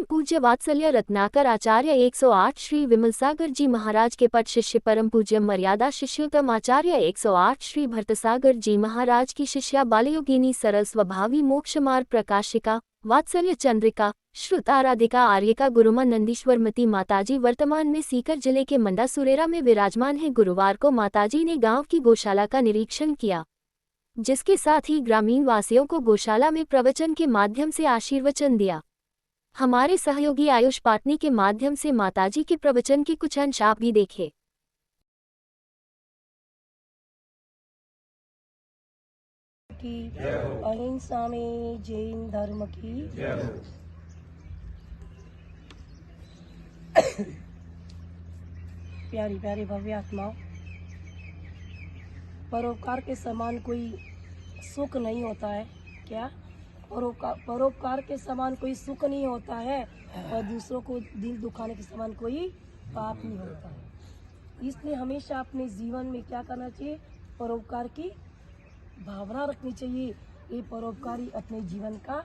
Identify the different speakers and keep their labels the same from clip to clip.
Speaker 1: परम पूज्य वात्सल्य रत्नाकर आचार्य 108 श्री विमलसागर जी महाराज के पट शिष्य परम पूज्य मर्यादा शिष्योत्तम आचार्य 108 श्री भरतसागर जी महाराज की शिष्या बालयोगिनी सरल स्वभावी मोक्ष मार्ग प्रकाशिका वात्सल्य चंद्रिका श्रुताराधिका आर्यका गुरुमा नंदीश्वरमती माताजी वर्तमान में सीकर जिले के मंडा सुरेरा में विराजमान है। गुरुवार को माताजी ने गांव की गौशाला का निरीक्षण किया, जिसके साथ ही ग्रामीण वासियों को गौशाला में प्रवचन के माध्यम से आशीर्वचन दिया। हमारे सहयोगी आयुष पाटनी के माध्यम से माताजी के प्रवचन के कुछ अंश आप भी देखें।
Speaker 2: की अहिंसा में जैन धर्म की प्यारी प्यारी भव्य आत्माओं, परोपकार के समान कोई सुख नहीं होता है। क्या परोपकार के समान कोई सुख नहीं होता है और दूसरों को दिल दुखाने के समान कोई पाप नहीं होता है। इसलिए हमेशा अपने जीवन में क्या करना चाहिए, परोपकार की भावना रखनी चाहिए। ये परोपकारी अपने जीवन का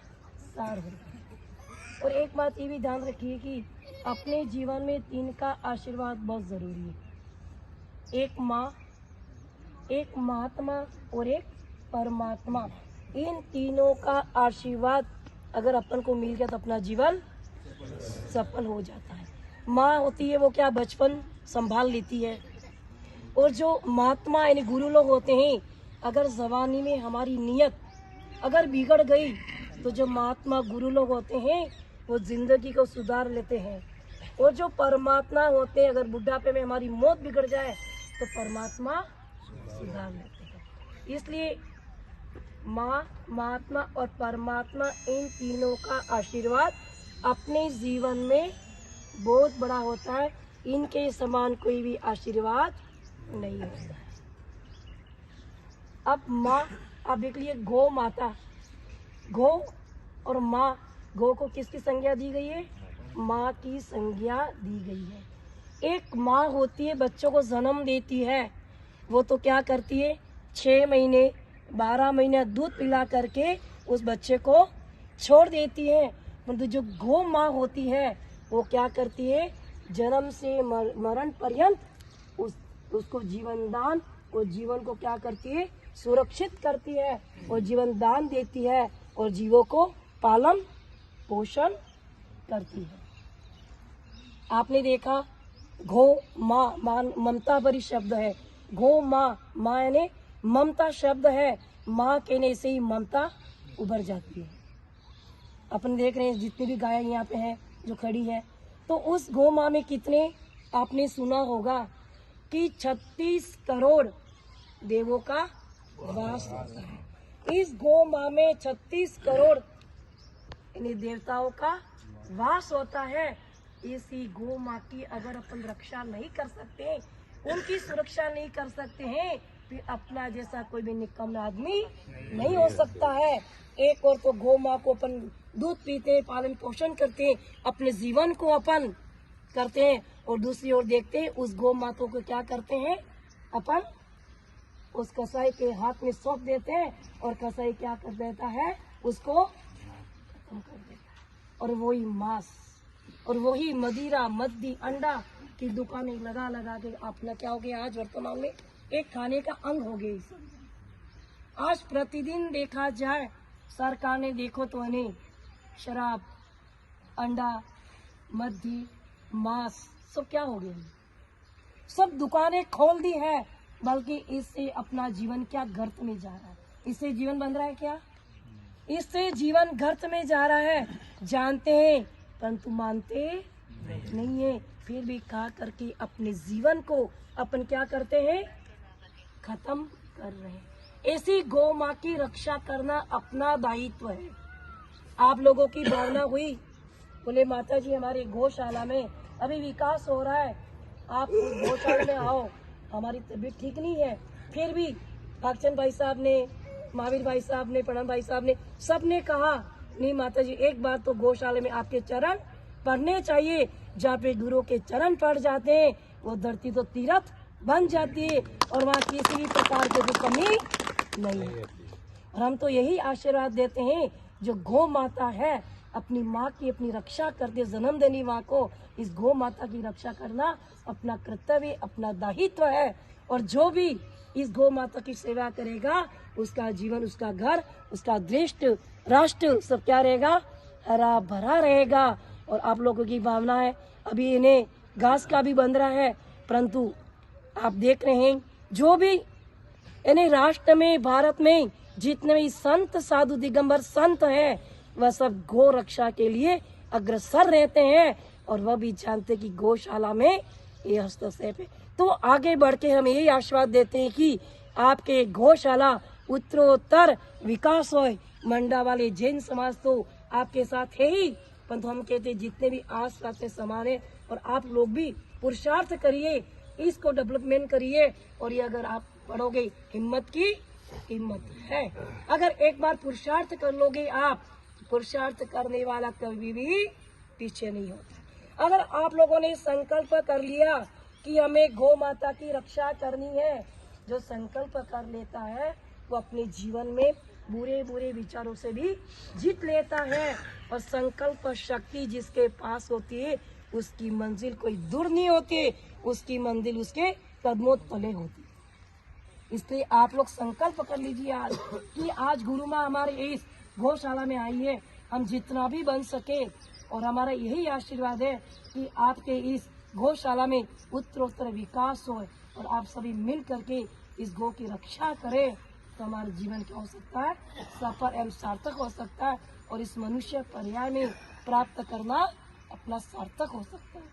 Speaker 2: सार होता है। और एक बात ये भी ध्यान रखिए कि अपने जीवन में 3 का आशीर्वाद बहुत ज़रूरी है। एक माँ, एक महात्मा और एक परमात्मा। इन तीनों का आशीर्वाद अगर अपन को मिल गया तो अपना जीवन सफल हो जाता है। माँ होती है वो क्या बचपन संभाल लेती है, और जो महात्मा यानी गुरु लोग होते हैं, अगर जवानी में हमारी नीयत अगर बिगड़ गई तो जो महात्मा गुरु लोग होते हैं वो जिंदगी को सुधार लेते हैं। और जो परमात्मा होते हैं, अगर बुढ़ापे में हमारी मौत बिगड़ जाए तो परमात्मा सुधार लेते हैं। इसलिए माँ, महात्मा और परमात्मा, इन तीनों का आशीर्वाद अपने जीवन में बहुत बड़ा होता है। इनके समान कोई भी आशीर्वाद नहीं होता है। अब माँ, आप देख लीजिए गौ माता, गौ और माँ, गौ को किसकी संज्ञा दी गई है, माँ की संज्ञा दी गई है। एक माँ होती है, बच्चों को जन्म देती है, वो तो क्या करती है 6 महीने 12 महीने दूध पिला करके उस बच्चे को छोड़ देती है। परंतु जो गौ माँ होती है वो क्या करती है, जन्म से मरण पर्यंत उसको जीवन दान और जीवन को क्या करती है, सुरक्षित करती है और जीवन दान देती है और जीवों को पालन पोषण करती है। आपने देखा गौ माँ, ममता भरी शब्द है। गौ माँ, माँ यानी ममता शब्द है। माँ कहने से ही ममता उभर जाती है। अपन देख रहे हैं जितनी भी गाय यहाँ पे है जो खड़ी है, तो उस गौ माँ में कितने आपने सुना होगा कि 36 करोड़ देवों का वास होता है। इस गौ माँ में 36 करोड़ यानी देवताओं का वास होता है। इसी गौ माँ की अगर अपन रक्षा नहीं कर सकते, उनकी सुरक्षा नहीं कर सकते हैं, फिर अपना जैसा कोई भी निकम्मा आदमी नहीं हो सकता है। एक और तो गौ माँ को अपन दूध पीते, पालन पोषण करते, अपने जीवन को अपन करते हैं, और दूसरी ओर देखते हैं उस गौ माता को क्या करते हैं, अपन उस कसाई के हाथ में सौंप देते हैं और कसाई क्या कर देता है, उसको खत्म कर देता है। और वही मांस और वही मदिरा, मद्दी, अंडा की दुकानें लगा लगा के अपना क्या हो गया, आज वर्तमान में एक खाने का अंग हो गई। आज प्रतिदिन देखा जाए, सरकार ने देखो तो नहीं, शराब, अंडा, मद्दी, मांस सब क्या हो गया, सब दुकानें खोल दी है। बल्कि इससे अपना जीवन क्या गर्त में जा रहा है, इससे जीवन बन रहा है क्या, इससे जीवन गर्त में जा रहा है। जानते हैं परंतु मानते नहीं है, फिर भी खा करके अपने जीवन को अपन क्या करते हैं, खत्म कर रहे हैं। ऐसी गौ माँ की रक्षा करना अपना दायित्व है। आप लोगों की भावना हुई, बोले माता जी हमारे गौशाला में अभी विकास हो रहा है, आप गौशाला में आओ, हमारी तबीयत ठीक नहीं है। फिर भी भागचंद भाई साहब ने, महावीर भाई साहब ने, प्रणम भाई साहब ने, सबने कहा नहीं माता जी एक बार तो गौशाला में आपके चरण पढ़ने चाहिए। जहाँ पे गुरु के चरण पड़ जाते हैं वो धरती तो तीर्थ बन जाती है और वहाँ किसी भी प्रकार की कमी नहीं है। और हम तो यही आशीर्वाद देते हैं, जो गौ माता है अपनी माँ की अपनी रक्षा करते, जन्म देनी माँ को, इस गौ माता की रक्षा करना अपना कर्तव्य, अपना दायित्व है। और जो भी इस गौ माता की सेवा करेगा, उसका जीवन, उसका घर, उसका देश, राष्ट्र सब क्या रहेगा, हरा भरा रहेगा। और आप लोगों की भावना है, अभी इन्हें घास का भी बंध रहा है, परंतु आप देख रहे हैं जो भी इन्हें राष्ट्र में, भारत में जितने भी संत, साधु, दिगंबर संत हैं, वह सब गौ रक्षा के लिए अग्रसर रहते हैं। और वह भी जानते कि गौशाला में ये हस्तक्षेप है। तो आगे बढ़ के हम यही आशीर्वाद देते हैं कि आपके गौशाला उत्तरोत्तर विकास हो। मंडा वाले जैन समाज तो आपके साथ है ही, परंतु हम कहते हैं जितने भी आस पास के समाज है, और आप लोग भी पुरुषार्थ करिए, इसको डेवलपमेंट करिए। और ये अगर आप पढ़ोगे, हिम्मत की कीमत है। अगर एक बार पुरुषार्थ कर लोगे आप, पुरुषार्थ करने वाला कभी भी पीछे नहीं होता। अगर आप लोगों ने संकल्प कर लिया कि हमें गौ माता की रक्षा करनी है, जो संकल्प कर लेता है वो अपने जीवन में बुरे बुरे विचारों से भी जीत लेता है। और संकल्प शक्ति जिसके पास होती है, उसकी मंजिल कोई दूर नहीं होती, उसकी मंजिल उसके कदमों तले होती। इसलिए आप लोग संकल्प कर लीजिए आज कि आज गुरु माँ हमारे इस गौशाला में आई है, हम जितना भी बन सके। और हमारा यही आशीर्वाद है कि आपके इस गौशाला में उत्तरोत्तर विकास हो, और आप सभी मिल करके इस गौ की रक्षा करें, तो हमारा जीवन क्या हो सकता है, सफल एवं सार्थक हो सकता है। और इस मनुष्य पर्याय में प्राप्त करना अपना सार्थक हो सकता है।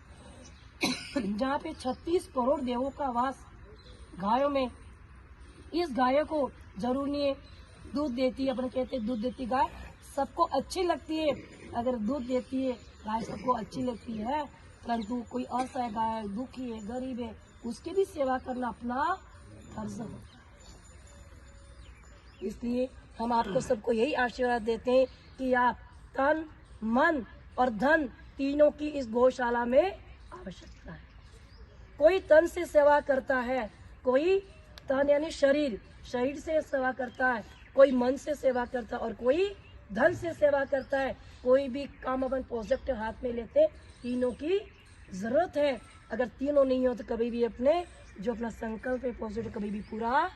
Speaker 2: जहाँ पे 36 करोड़ देवों का वास गायों में, इस गायों को जरूर नहीं है दूध देती है, अपन कहते हैं दूध देती गाय सबको अच्छी लगती है। अगर दूध देती है गाय सबको अच्छी लगती है, परंतु कोई असहाय गाय, दुखी है, गरीब है, उसकी भी सेवा करना अपना फर्ज है। इसलिए हम आपको सबको यही आशीर्वाद देते हैं कि आप तन, मन और धन तीनों की इस गौशाला में आवश्यकता है। कोई तन से सेवा करता है, कोई तन यानी शरीर से सेवा करता है, कोई मन से सेवा करता है, और कोई धन से सेवा करता है। कोई भी काम अपन प्रोजेक्ट हाथ में लेते, तीनों की जरूरत है। अगर तीनों नहीं हो तो कभी भी अपने जो अपना संकल्प है प्रोजेक्ट कभी भी पूरा